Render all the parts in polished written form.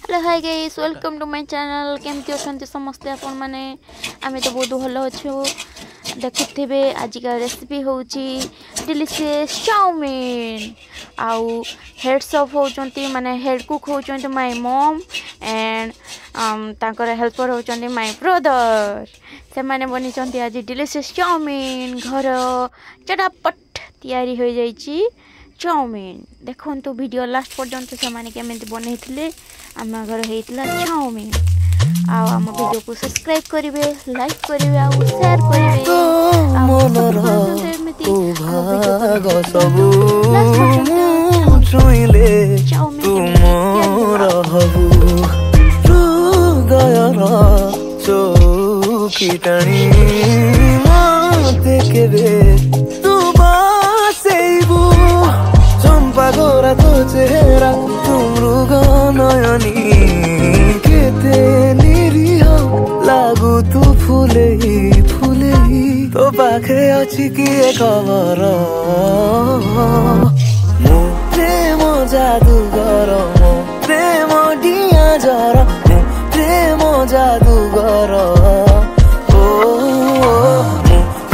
Hello hi guys welcome to my channel केमती अच्छा समस्ते आपण मैंने आम तो बहुत भल अच्छु देखुवे आज का रेसिपी हूँ डिलीशियस चाउमीन आउ हेड्स ऑफ होती माने हेड कुक होती माय मॉम एंड तांकर हेल्पर होती माय ब्रदर से माने बनी आज डिलीशियस चाउमीन घर चटापट तैयारी हो जाइए चाउमीन देखो तो वीडियो लास्ट पर्यंत से माने केमिति बनैथिले आम घर होता चाउमीन आम वीडियो को सब्सक्राइब करेंगे लाइक करेंगे आ शेयर करेंगे गोरा तो चेहरा तुम नयनी केते निरीह लागू तू फुले तो पाखे अच्छी किए खबर मो प्रेम जादूगर मो प्रेम डिया जर मो प्रेम जादूगर ओ मो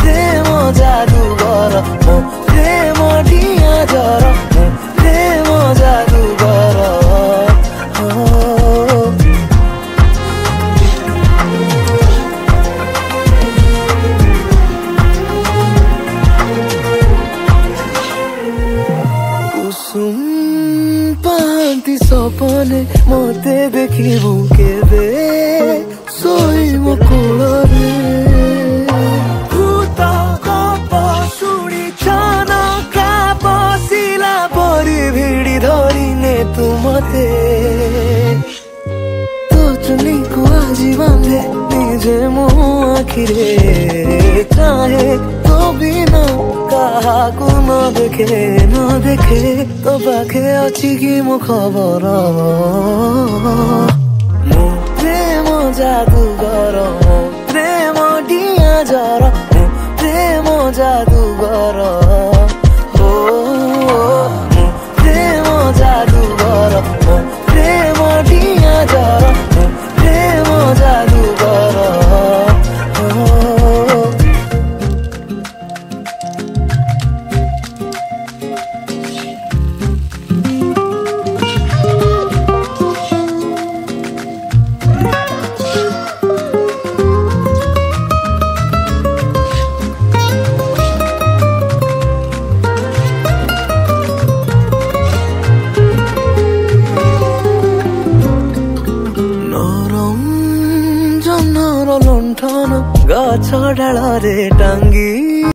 प्रेम जादूगर मो प्रेम डिया जर पांति सपने मते देखिबू केबे सोई मो कोलरे भूत गप शुणी छन का बसिला परी भिड़ी धरिने तू मते तो चुनी को आजी बांधे निजे मो आखिरे चाहे तो बिना काहाकू न देखे तो पाखे अच्छी की मो खबर मो प्रेम जादूगर मो प्रेम डिया जर मो प्रेम जादूगर ओ मो प्रेम जादूगर मो प्रेम डिया जर मो प्रेम जादूगर लंठन गछ डाल रे टांगी।